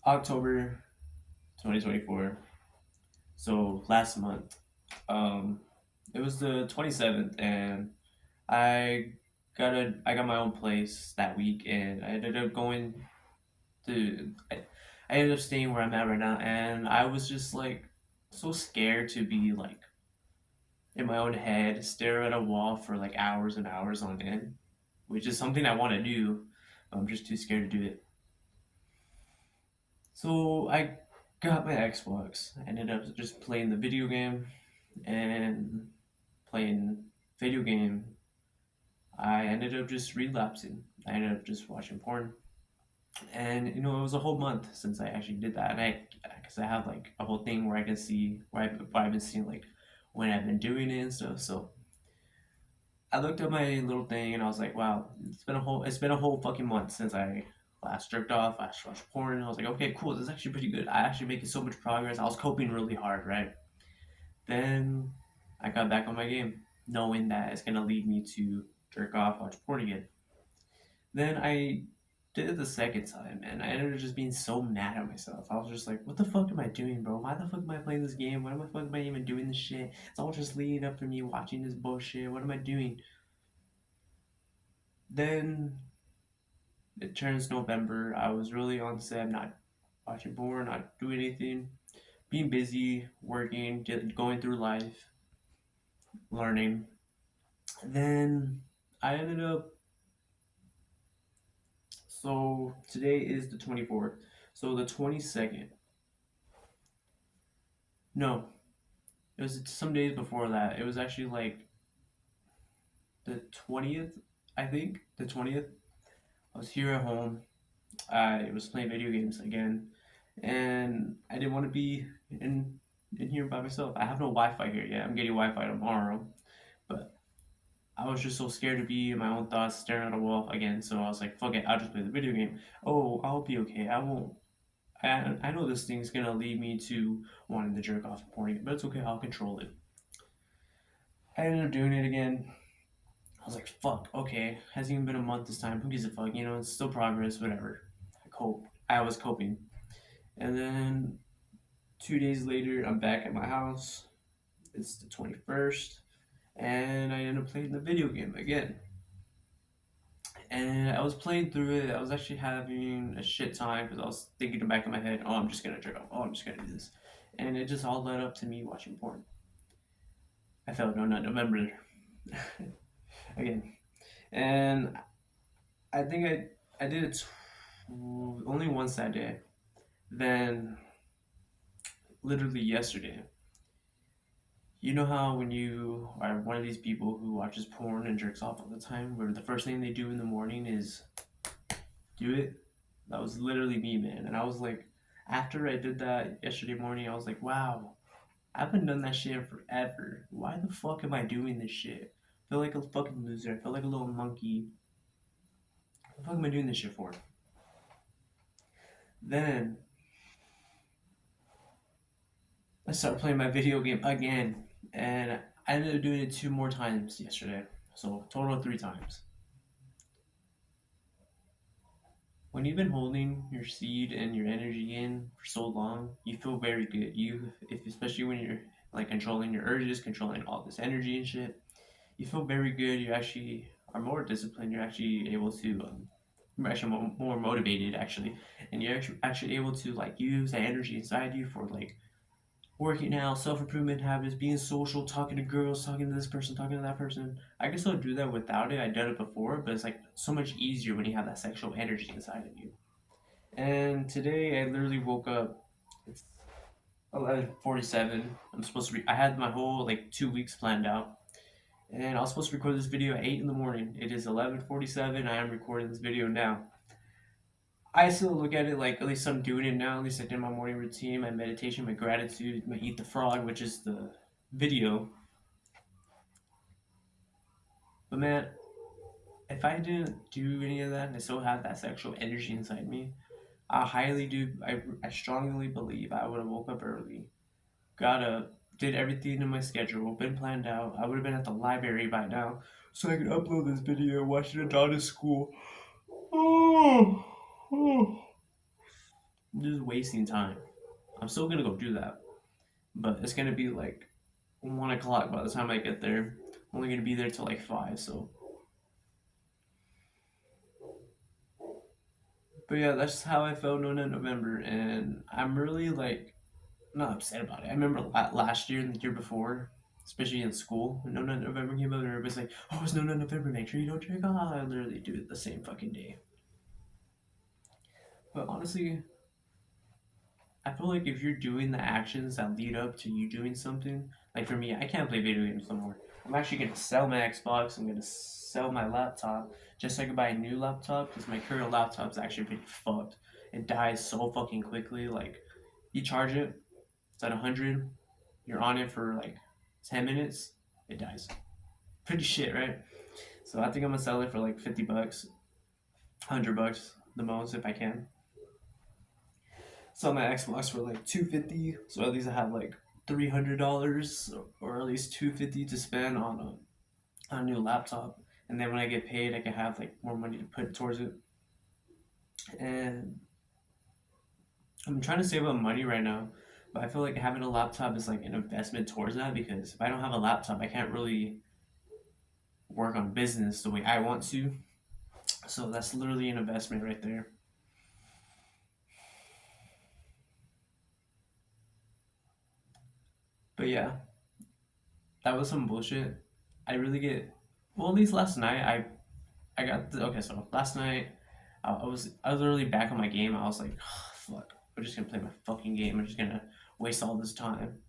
October 2024. So last month. Um, it was the 27th, and I I got my own place that week, and I ended up going to I ended up staying where I'm at right now, and I was just like so scared to be like in my own head, stare at a wall for like hours and hours on end, which is something I want to do. I'm just too scared to do it. So I got my Xbox. I ended up just playing the video game and playing video game. I ended up just relapsing. I ended up just watching porn. And it was a whole month since I actually did that. And because I have like a whole thing where I can see where I've been seeing like when I've been doing it and stuff. So I looked at my little thing and I was like, wow, it's been a whole fucking month since I last jerked off, last watched porn, and I was like, okay, cool, this is actually pretty good. I actually making so much progress. I was coping really hard, right? Then I got back on my game, knowing that it's gonna lead me to jerk off, watch porn again. Then I did it the second time, and I ended up just being so mad at myself. I was just like, what the fuck am I doing, bro? Why the fuck am I playing this game? Why the fuck am I even doing this shit? It's all just leading up to me watching this bullshit. What am I doing? Then it turns November. I was really on set, not watching porn, not doing anything, being busy, working, going through life, learning. Then I ended up. So today is the 24th. So the 22nd. No, it was some days before that. It was actually like the 20th, I think. The 20th. I was here at home. I was playing video games again, and I didn't want to be in here by myself. I have no Wi-Fi here yet. I'm getting Wi-Fi tomorrow, but I was just so scared to be in my own thoughts, staring at a wall again. So I was like, "Fuck it, I'll just play the video game. Oh, I'll be okay. I won't. I know this thing's gonna lead me to wanting to jerk off and porn, but it's okay. I'll control it." I ended up doing it again. I was like, "Fuck. Okay, hasn't even been a month this time. Who gives a fuck? It's still progress. Whatever." I was coping, and then 2 days later, I'm back at my house. It's the 21st, and I end up playing the video game again. And I was playing through it. I was actually having a shit time because I was thinking in the back of my head, oh, I'm just gonna jerk off. Oh, I'm just gonna do this. And it just all led up to me watching porn. I felt no, not November again. And I think I did it only once that day. Then, literally yesterday, you know how when you are one of these people who watches porn and jerks off all the time, where the first thing they do in the morning is do it? That was literally me, man. And I was like, after I did that yesterday morning, I was like, wow, I haven't done that shit in forever. Why the fuck am I doing this shit? I feel like a fucking loser. I feel like a little monkey. What the fuck am I doing this shit for? Then I started playing my video game again, and I ended up doing it two more times yesterday. So total of three times. When you've been holding your seed and your energy in for so long, you feel very good. If especially when you're like controlling your urges, controlling all this energy and shit, you feel very good. You actually are more disciplined. You're actually able to, you're actually more motivated actually, and you're actually able to like use that energy inside you for like working out, self improvement habits, being social, talking to girls, talking to this person, talking to that person. I can still do that without it. I've done it before, but it's like so much easier when you have that sexual energy inside of you. And today I literally woke up. It's 11:47. I'm supposed to. I had my whole like 2 weeks planned out, and I was supposed to record this video at 8 in the morning. It is 11:47. I am recording this video now. I still look at it like at least I'm doing it now. At least I did my morning routine, my meditation, my gratitude, my eat the frog, which is the video. But man, if I didn't do any of that and I still had that sexual energy inside me, I highly do. I strongly believe I would have woke up early, got up, did everything in my schedule, been planned out. I would have been at the library by now, so I could upload this video, watch it at daughter's school. Oh, oh. just wasting time. I'm still gonna go do that, but it's gonna be like 1 o'clock by the time I get there. I'm only gonna be there till like 5. So, but yeah, that's how I felt on November, and I'm really like not upset about it. I remember last year and the year before, especially in school, when No Nut November came out, and everybody's like, "Oh, it's No Nut November. Make sure you don't drink." Ah, I literally do it the same fucking day. But honestly, I feel like if you're doing the actions that lead up to you doing something, like for me, I can't play video games no more. I'm actually gonna sell my Xbox. I'm gonna sell my laptop just so I can buy a new laptop because my current laptop's actually pretty fucked. It dies so fucking quickly. Like you charge it, it's at 100. You're on it for like 10 minutes, it dies. Pretty shit, right? So I think I'm gonna sell it for like $50, $100 the most if I can. Sell my Xbox for like 250, so at least I have like $300 or at least 250 to spend on a new laptop. And then when I get paid, I can have like more money to put towards it. And I'm trying to save up money right now, but I feel like having a laptop is like an investment towards that because if I don't have a laptop, I can't really work on business the way I want to. So that's literally an investment right there. But yeah, that was some bullshit. I really get well. At least last night, I got okay. So last night, I was literally back on my game. I was like, oh, fuck, I'm just gonna play my fucking game. I'm just gonna waste all this time.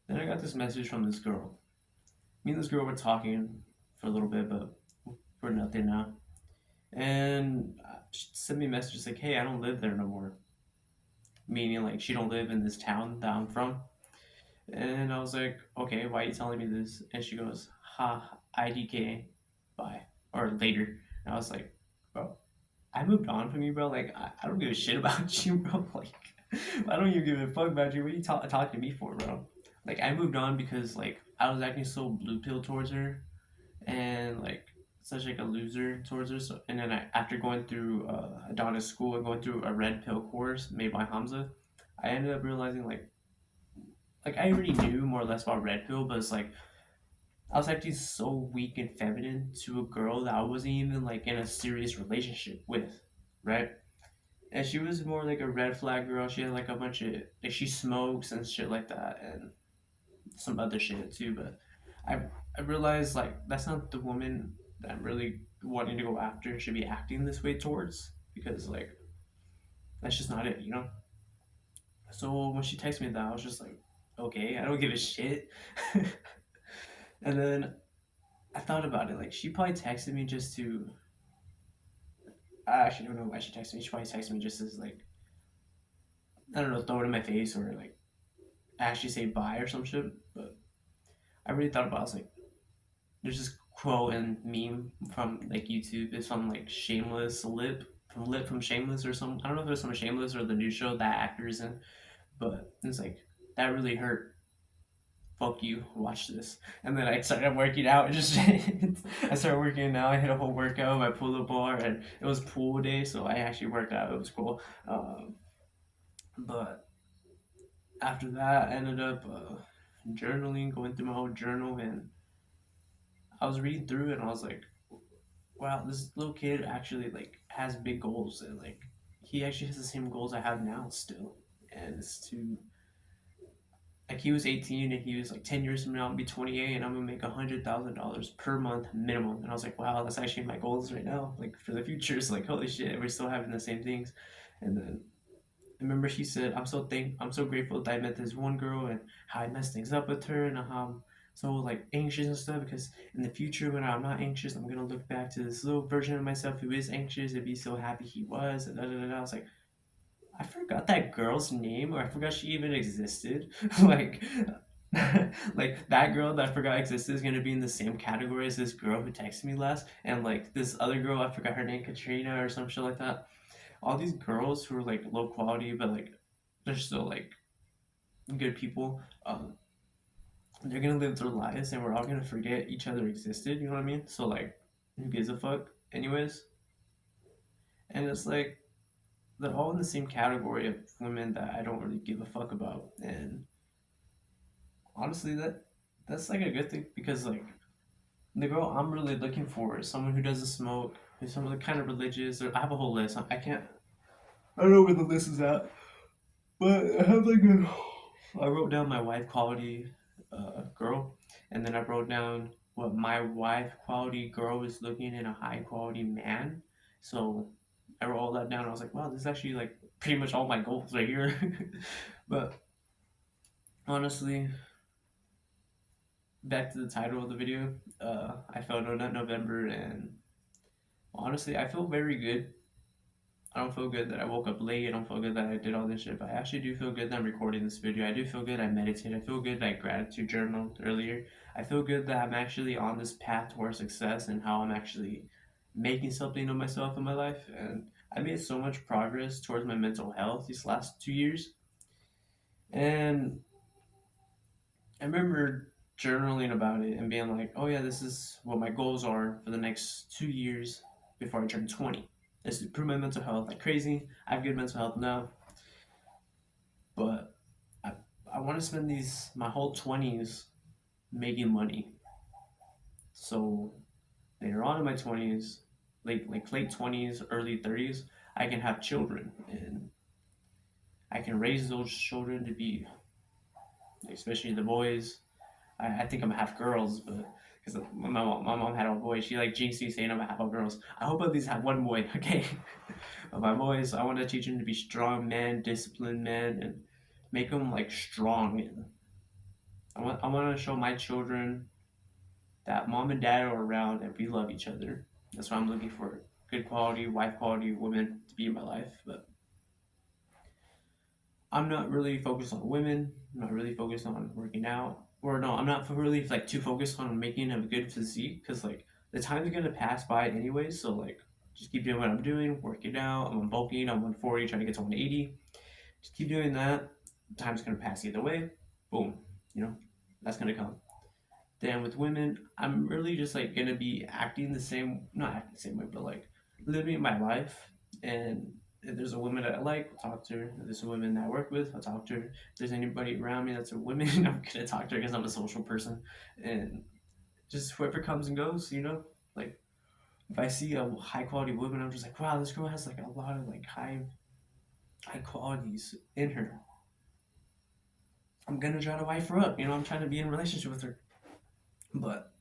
Then I got this message from this girl. Me and this girl were talking for a little bit, but for nothing now. And she sent me a message like, "Hey, I don't live there no more." Meaning like she don't live in this town that I'm from. And I was like, okay, why are you telling me this? And she goes, ha, IDK, bye. Or later. And I was like, bro, I moved on from you, bro. Like, I don't give a shit about you, bro. Like, I don't even give a fuck about you. What are you talking to me for, bro? Like, I moved on because, like, I was acting so blue pill towards her and, like, such like a loser towards her. So, and then after going through Adonis school and going through a red pill course made by Hamza, I ended up realizing like I already knew more or less about red pill, but it's like I was acting so weak and feminine to a girl that I wasn't even like in a serious relationship with, right? And she was more like a red flag girl. She had like a bunch of like she smokes and shit like that, and some other shit too. But I I realized like that's not the woman that I'm really wanting to go after. Should be acting this way towards because like that's just not it, you know. So when she texted me that, I was just like, okay, I don't give a shit. And then I thought about it. Like she probably texted me just to. I actually don't know why she texted me. She probably texted me just as like I don't know, throw it in my face or like actually say bye or some shit. But I really thought about. It. I was like, there's this quote and meme from like YouTube. It's from like Shameless Lip from Shameless or some. I don't know if it was from Shameless or the new show that actor's in. But it's like that really hurt. Fuck you, watch this. And then I started working out. Just I started working out. I hit a whole workout, my pull up bar, and it was pool day, so I actually worked out. It was cool. But after that, I ended up journaling, going through my whole journal, and I was reading through it, and I was like, wow, this little kid actually like has big goals, and like he actually has the same goals I have now still, and it's to like he was 18 and he was like 10 years from now I'll be 28 and I'm gonna make $100,000 per month minimum. And I was like, wow, that's actually my goals right now. Like for the future, it's like holy shit, we're still having the same things. And then I remember she said, I'm so grateful that I met this one girl and how I messed things up with her and how I'm so like anxious and stuff because in the future when I'm not anxious, I'm gonna look back to this little version of myself who is anxious and be so happy he was and da da da. Da. I was like, I forgot that girl's name, or I forgot she even existed. like, like that girl that I forgot existed is gonna be in the same category as this girl who texted me last, and like this other girl I forgot her name, Katrina or some shit like that. All these girls who are like low quality, but like they're still like good people. They're gonna live their lives, and we're all gonna forget each other existed. You know what I mean? So like, who gives a fuck, anyways? And it's like they're all in the same category of women that I don't really give a fuck about. And honestly, that's like a good thing because like the girl I'm really looking for is someone who doesn't smoke, who's someone kind of religious. Or I have a whole list. I can't. I don't know where the list is at, but I have like a. I wrote down my wife quality girl, and then I wrote down what my wife quality girl is looking in a high quality man. So I wrote all that down. I was like, wow, this is actually like pretty much all my goals right here. But honestly, back to the title of the video. I felt no nut November, and honestly, I feel very good. I don't feel good that I woke up late. I don't feel good that I did all this shit, but I actually do feel good that I'm recording this video. I do feel good I meditated. I feel good that I gratitude journaled earlier. I feel good that I'm actually on this path towards success and how I'm actually making something of myself in my life. And I made so much progress towards my mental health these last 2 years. And I remember journaling about it and being like, oh yeah, this is what my goals are for the next 2 years before I turn 20. Is to improve my mental health like crazy. I have good mental health now, but I, I want to spend my whole 20s making money. So later on in my 20s, late 20s, early 30s, I can have children and I can raise those children to be, especially the boys. I think I'm half girls, but because my mom had all boys, she like jinxed me saying I'm gonna have all girls. I hope at least have one boy, okay? But my boys, I want to teach them to be strong men, disciplined men, and make them like strong. And I want to show my children that mom and dad are around and we love each other. That's why I'm looking for good quality, wife quality women to be in my life. But I'm not really focused on women. I'm not really focused on working out. Or no, I'm not really like too focused on making a good physique because like the time's gonna pass by anyways. So like just keep doing what I'm doing, working out. I'm bulking. I'm 140, trying to get to 180. Just keep doing that. Time's gonna pass either way. Boom. You know, that's gonna come. Then with women, I'm really just like gonna be acting the same, not acting the same way, but like living my life. And if there's a woman that I like, I'll talk to her. If there's a woman that I work with, I'll talk to her. If there's anybody around me that's a woman, I'm gonna talk to her because I'm a social person. And just whoever comes and goes, you know, like if I see a high quality woman, I'm just like, wow, this girl has like a lot of like high qualities in her. I'm gonna try to wife her up. You know, I'm trying to be in a relationship with her. But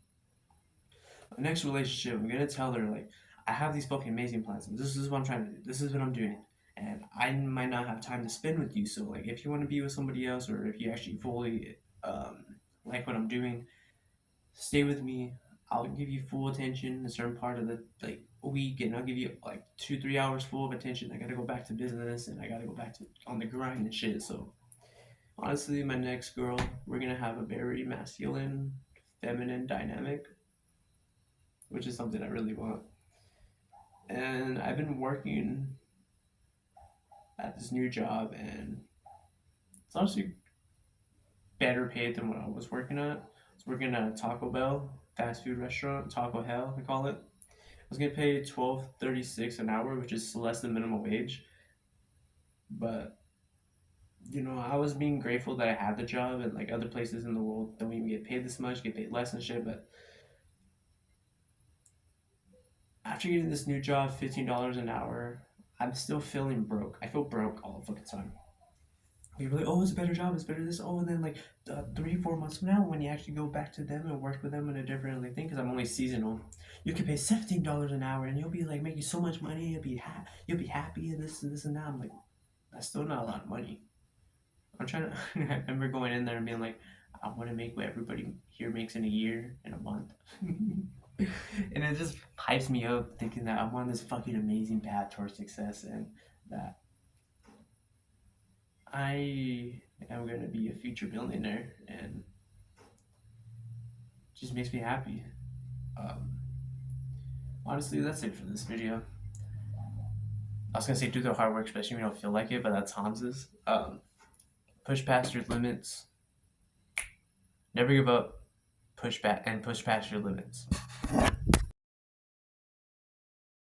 my next relationship, I'm gonna tell her like I have these fucking amazing plans. This is what I'm trying to do. This is what I'm doing, and I might not have time to spend with you. So like, if you want to be with somebody else, or if you actually fully like what I'm doing, stay with me. I'll give you full attention a certain part of the like week, and I'll give you like 2 3 hours full of attention. I gotta go back to business, and I gotta go back to on the grind and shit. So honestly, my next girl, we're gonna have a very masculine, feminine dynamic, which is something I really want. And I've been working at this new job, and it's honestly better paid than what I was working at. I was working at a Taco Bell fast food restaurant, Taco Hell, I call it. I was getting paid 12.36 an hour, which is less than minimum wage. But I was being grateful that I had the job, and like other places in the world don't even get paid this much, get paid less and shit. But after getting this new job, $15 an hour, I'm still feeling broke. I feel broke all the fucking time. People are like, oh, it's a better job, it's better this. Oh, and then like 3 4 months from now, when you actually go back to them and work with them in a different thing, because I'm only seasonal, you can pay $17 an hour, and you'll be like making so much money. You'll be happy and this and that. I'm like, that's still not a lot of money. I'm trying to. I remember going in there and being like, I want to make what everybody here makes in a year, in a month. And it just hypes me up thinking that I'm on this fucking amazing path towards success, and that I am gonna be a future billionaire, and it just makes me happy. Um, Honestly, that's it for this video. I was gonna say do the hard work, especially when you don't feel like it, but that's Hans's. Push past your limits. Never give up. Push back and push past your limits.